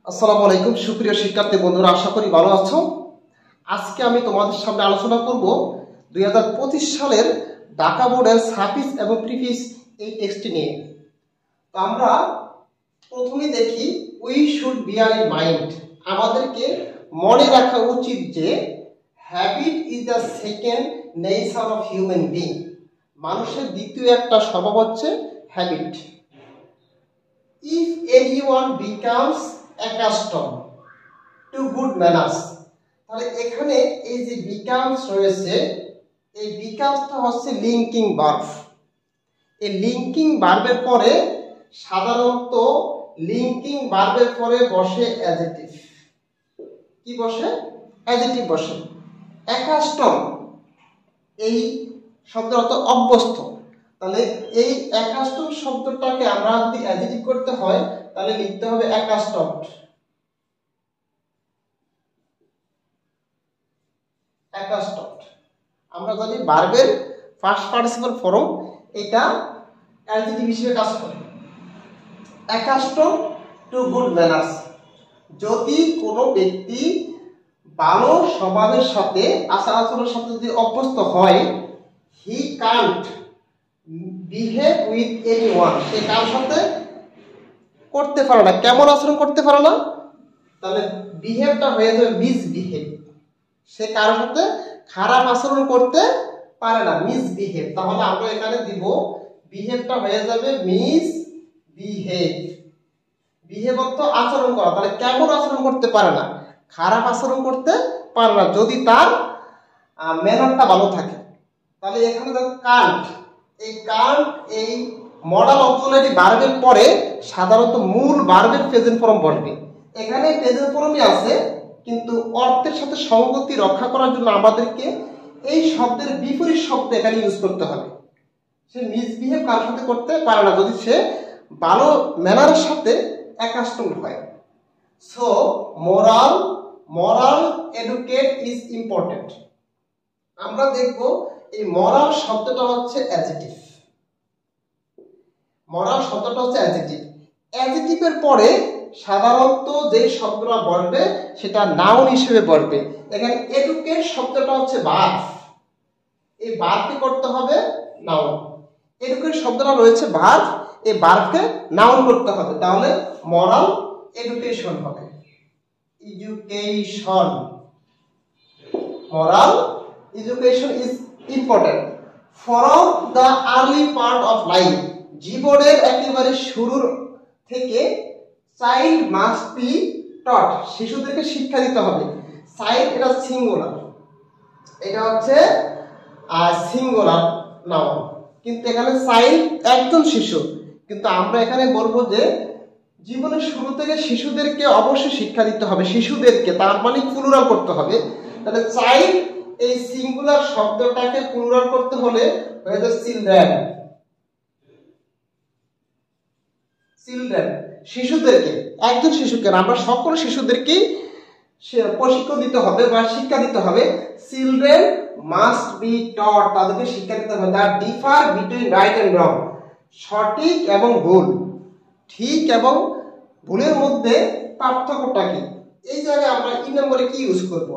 আসসালামু আলাইকুম সুপ্রিয় শিক্ষার্থী বন্ধুরা, আশা করি ভালো আছো। আজকে আমি তোমাদের সামনে আলোচনা করব 2025 সালের ঢাকা বোর্ডের সাফিক্স এবং প্রিফিক্স এই টেক্সটটি নিয়ে। তো আমরা প্রথমে দেখি we should beer in mind, আমাদেরকে মনে রাখা উচিত যে habit is the second nature of human being, মানুষের দ্বিতীয় একটা স্বভাব হচ্ছে habit. If anyone becomes accustomed to good manners, তাহলে এখানে এই যে becomes রয়েছে, এই becomes-টা হচ্ছে লিঙ্কিং ভার্ব। এই লিঙ্কিং ভার্বের পরে সাধারণত লিঙ্কিং ভার্বের পরে বসে অ্যাডজেক্টিভ। কি বসে? অ্যাডজেক্টিভ বসে। accustomed এই শব্দের অর্থ অভ্যস্ত। তাহলে এই accustomed শব্দটাকে আমরা যদি অ্যাডজেক্টিভ করতে হয় তাহলে লিখতে হবে accustomed। accustomed আমরা জানি ভার্বের ফার্স্ট পার্টিসিপল ফর্ম, এটা অ্যাডজেক্টিভ হিসেবে কাজ করে। accustomed to good manners, যদি কোনো ব্যক্তি ভালো স্বভাবের সাথে আচার আচরণের সাথে যদি অভ্যস্ত হয়, he can't behave with anyone, সে কার সাথে করতে পারে না, কেমন আচরণ করতে পারে না, তাহলে বিহেভটা হয়ে যাবে মিসবিহেভ, সে কার সাথে খারাপ আচরণ করতে পারে না, মিসবিহেভ। তাহলে আমরা এখানে দিব বিহেভটা হয়ে যাবে মিসবিহেভ। বিহেভ অর্থ আচরণ করা, তাহলে কেমন আচরণ করতে পারে না, খারাপ আচরণ করতে পারে না, যদি তার ম্যানারটা ভালো থাকে। তাহলে এখানে দেখো কান্ট, এই কান্ট এই মডাল অক্সিলারি ভার্বের পরে সাধারণত মূল ভার্বের প্রেজেন্ট ফর্ম বসবে। এখানে প্রেজেন্ট ফর্মই আছে, কিন্তু অর্থের সাথে সঙ্গতি রক্ষা করার জন্য আমাদেরকে এই শব্দের বিপরীত শব্দ এখানে ইউজ করতে হবে। সে মিসবিহেভ কার সাথে করতে পারে না যদি সে ভালো ম্যানারের সাথে অ্যাকাস্টমড হয়। So moral educate is important। আমরা দেখব এই moral শব্দটা হচ্ছে অ্যাডজেক্টিভ। moral শব্দটা হচ্ছে অ্যাডজেক্টিভ। অ্যাডজেক্টিভের পরে সাধারণত যে শব্দটা বসবে সেটা নাউন হিসেবে বসবে। এখানে এডুকেট শব্দটা হচ্ছে ভার্ব, এই ভার্বকে করতে হবে নাউন। এডুকেট শব্দটা রয়েছে ভার্ব, এই ভার্বকে নাউন করতে হবে, তাহলে moral education হবে। education, moral education is important from the early part of life, জীবনের একেবারে শুরুর থেকে চাইল্ড মাস্ট বি টট, শিশুদেরকে শিক্ষা দিতে হবে। চাইল্ড এটা সিঙ্গুলার, এটা হচ্ছে সিঙ্গুলার নাউন, কিন্তু এখানে চাইল্ড একজন শিশু, কিন্তু আমরা এখানে বলবো যে জীবনের শুরু থেকে শিশুদেরকে অবশ্যই শিক্ষা দিতে হবে, শিশুদেরকে, তার মানে প্লুরাল করতে হবে। তাহলে চাইল্ড এই সিঙ্গুলার শব্দটাকে প্লুরাল করতে হলে হয়ে যায় চিলড্রেন। চিলড্রেন শিশুদেরকে, একজন শিশুকে, আমরা সকল শিশুদেরকে প্রশিক্ষণ দিতে হবে বা শিক্ষা দিতে হবে। চিলড্রেন মাস্ট বি টট, তাদেরকে শিক্ষা দিতে হবে। The differ between right and wrong, সঠিক এবং ভুল, ঠিক এবং ভুলের মধ্যে পার্থক্যটা কি। এই জায়গায় আমরা ই নম্বরে কি ইউজ করব,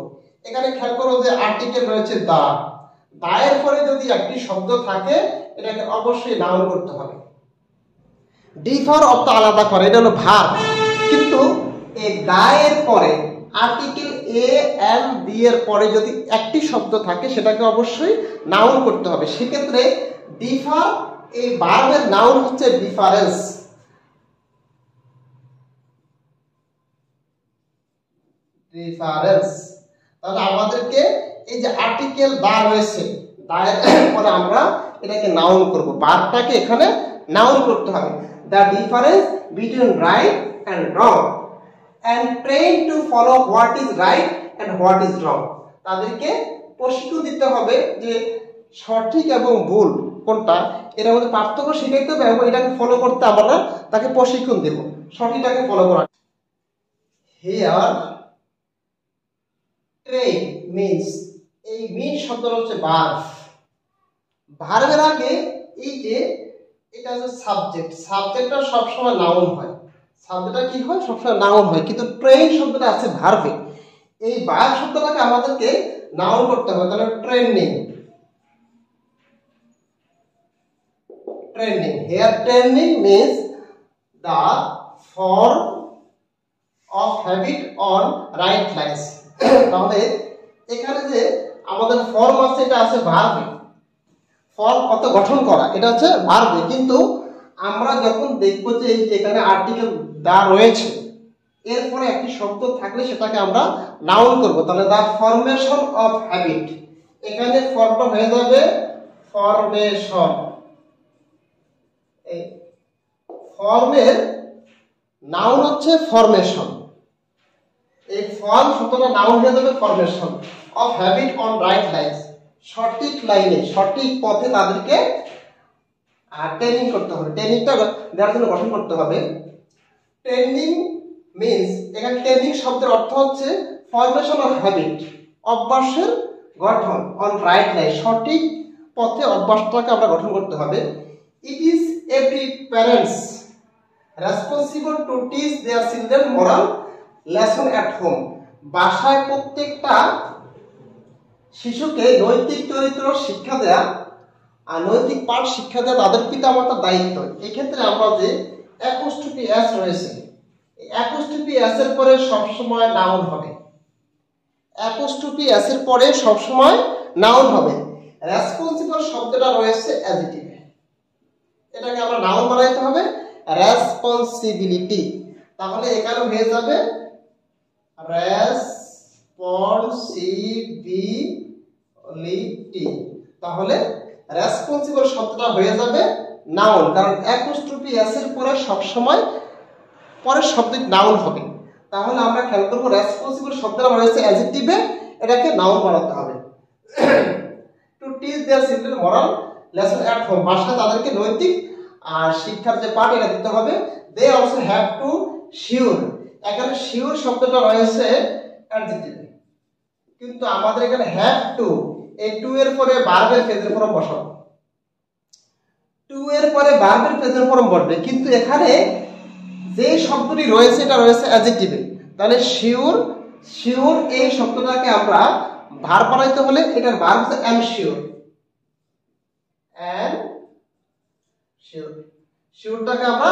এখানে খেয়াল করো যে আর্টিকেল রয়েছে দা, দায়ের পরে যদি একটি শব্দ থাকে এটাকে অবশ্যই নাউন করতে হবে। ডিফার অর্থ আলাদা করে, এটা হলো ভার্ব, কিন্তু এই দায়ের পরে আর্টিকেল এ এল ডি এর পরে যদি একটি শব্দ থাকে সেটাকে অবশ্যই নাউন করতে হবে। সেক্ষেত্রে ডিফার এই ভার্বের নাউন হচ্ছে ডিফারেন্স। ডিফারেন্স, তাহলে আমাদেরকে এই যে আর্টিকেল দা রয়েছে, দায়ের পরে আমরা এটাকে নাউন করব, ভার্বটাকে এখানে নাউন করতে হবে। The difference between right and wrong and train to follow what is right and what is wrong, তাদেরকে প্রশিক্ষণ দিতে হবে যে সঠিক এবং ভুল কোনটা, এর মধ্যে পার্থক্য শিখাইতে হবে এবং এটাকে ফলো করতে আমরা তাকে প্রশিক্ষণ দেব, সঠিকটাকে ফলো করা। হিয়ার ট্রেন মিন্স, এই মিন শব্দটা হচ্ছে ভার্ব। ভার্বের আগে এই যে এটা হচ্ছে সাবজেক্ট, সাবজেক্টটা সবসময় নাউন হয়, সাবজেক্টটা কি হয়, সবসময় নাউন হয়, কিন্তু ট্রেন শব্দটা আছে ভার্বে। এই ভার্ব শব্দটাকে আমাদেরকে নাউন করতে হবে। তাহলে training, training, here training means the form of habit on right lines। তাহলে এখানে যে আমাদের ফর্ম আছে এটা আছে ভার্বে, ফর্ম কত গঠন করা, এটা হচ্ছে ভার্বে। কিন্তু আমরা যখন দেখব যে এই যে এখানে আর্টিকেল দা রয়েছে, এরপরে একটি শব্দ থাকলে সেটাকে আমরা নাউন করব। তাহলে দা ফরমেশন অফ হ্যাবিট, এখানে ফর্মটা হয়ে যাবে ফরমেশন। এই ফর্মের নাউন হচ্ছে ফরমেশন, এই ফর্ম শব্দটা নাউন হয়ে যাবে formation of habit on right lines, সঠিক লাইনে সঠিক পথে তাদেরকে ট্রেনিং করতে হবে, ট্রেনিংটা দেওয়ার জন্য গঠন করতে হবে। ট্রেনিং মিন্স, এখানে ট্রেনিং শব্দের অর্থ হচ্ছে ফরমেশন অফ হ্যাবিট, অভ্যাসের গঠন, অন রাইট লাইন, সঠিক পথে অভ্যাসটাকে আমরা গঠন করতে হবে। It is every parents responsible to teach their children moral lesson at home, বাসায় প্রত্যেকটা শিশুকে নৈতিক চরিত্র শিক্ষা দেয়া আর নৈতিক পাঠ শিক্ষা দেওয়া তাদের পিতামাতার দায়িত্ব। এই ক্ষেত্রে আমরা যে অ্যাপোস্ট্রফি এস রয়েছে, অ্যাপোস্ট্রফি এস এর পরে সবসময় নাউন হবে, অ্যাপোস্ট্রফি এস এর পরে সবসময় নাউন হবে। রেসপন্সিবল শব্দটা রয়েছে অ্যাডজেক্টিভে, এটাকে আমরা নাউন বানাইতে হবে রেসপন্সিবিলিটি। তাহলে এখানে হয়ে যাবে রেসপন্সিবিলিটি। তাহলে রেসপন্সিবল শব্দটা হয়ে যাবে নাউন, কারণ অ্যাপোস্ট্রফি এস এর পরে সবসময় পরের শব্দ নাউন হবে। তাহলে আমরা খেয়াল করবো রেসপন্সিবল শব্দটা রয়েছে অ্যাডজেক্টিভে, এটাকে নাউন বানাতে হবে। To teach their children moral lesson at home, বাসায় তাদেরকে নৈতিক আর শিক্ষার যে পাঠ এটা দিতে হবে। They also have to sure, এখানে শিওর শব্দটা রয়েছে অ্যাডজেক্টিভে, কিন্তু আমাদের এখানে হ্যাভ টু, এই টু এর পরে ভার্বের প্রেজেন্ট ফর্ম বসাবো, টু এর পরে ভার্বের প্রেজেন্ট ফর্ম বসবে, কিন্তু এখানে যে শব্দটি রয়েছে এটা রয়েছে অ্যাডজেক্টিভে। তাহলে শিওর, শিওর এই শব্দটাকে আমরা ভার্ব বানাইতে হলে এটার ভার্ব হচ্ছে এম শিওর, এম শিওর, শিওরটাকে আমরা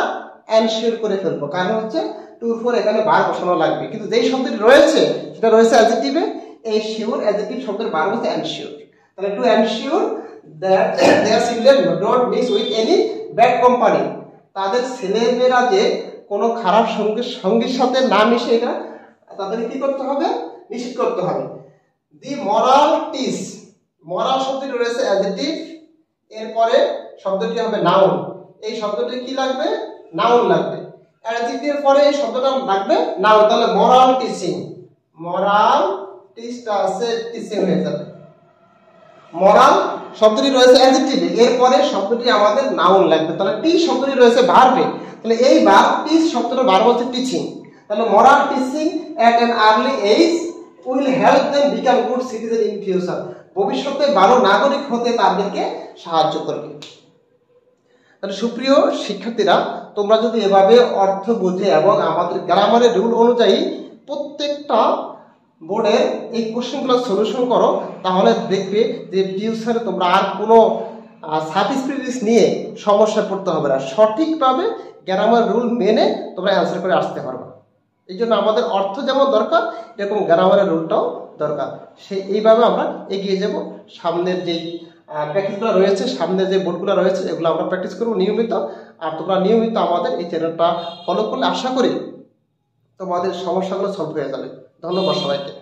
এনশিওর করে ফেলবো, কারণ হচ্ছে টুর পর এখানে ভার্ব বসানো লাগবে, কিন্তু যেই শব্দটি রয়েছে সেটা রয়েছে অ্যাডজেক্টিভে, এই শিওর অ্যাডজেক্টিভ শব্দের ভার্ব হচ্ছে এনশিওর। তাহলে to ensure that their children don't mix with any bad company, তাদের ছেলেমেয়েরা যে কোনো খারাপ সঙ্গীর সাথে না মিশে এটা তাদের কি করতে হবে, নিশ্চিত করতে হবে। দি মোরাল টিচ, মোরাল শব্দটি রয়েছে অ্যাডজেক্টিভ, এরপরে শব্দটি হবে নাউন, এই শব্দটি কি লাগবে, নাউন লাগবে, অ্যাডজেক্টিভের পরে এই শব্দটা লাগবে নাউন। তাহলে মোরাল টিচিং, মোরাল টিচটা আছে টিচিং হয়ে যাবে। মোরাল শব্দটি রয়েছে অ্যাডজেক্টিভে, এরপরে শব্দটি আমাদের নাউন লাগবে, তাহলে টি শব্দটি রয়েছে ভার্বে, তাহলে এই ভার্ব টিচ শব্দটার ভার্ব হচ্ছে টিচিং। তাহলে moral teaching at an early age will help them become good citizen in future, ভবিষ্যতে ভালো নাগরিক হতে তাদেরকে সাহায্য করবে। তাহলে সুপ্রিয় শিক্ষার্থীরা, তোমরা যদি এভাবে অর্থ বুঝে এবং আমাদের গ্রামারের রুল অনুযায়ী প্রত্যেকটা বোর্ডের এই কোশ্চেনগুলো সলিউশন করো, তাহলে দেখবে যে ফিউচারে তোমরা আর কোনো সাবস্ক্রিপ্টিভ নিয়ে সমস্যায় পড়তে হবে না, সঠিকভাবে গ্রামার রুল মেনে তোমরা অ্যান্সার করে আসতে পারবে। এই জন্য আমাদের অর্থ যেমন দরকার, এরকম গ্রামারের রুলটাও দরকার। এইভাবে আমরা এগিয়ে যাব। সামনের যেই প্র্যাকটিসগুলো রয়েছে, সামনে যে বোর্ডগুলো রয়েছে, এগুলো আমরা প্র্যাকটিস করবো নিয়মিত। আর তোমরা নিয়মিত আমাদের এই চ্যানেলটা ফলো করলে আশা করি তোমাদের সমস্যাগুলো সলভ হয়ে যাবে। ধন্যবাদ সবাইকে।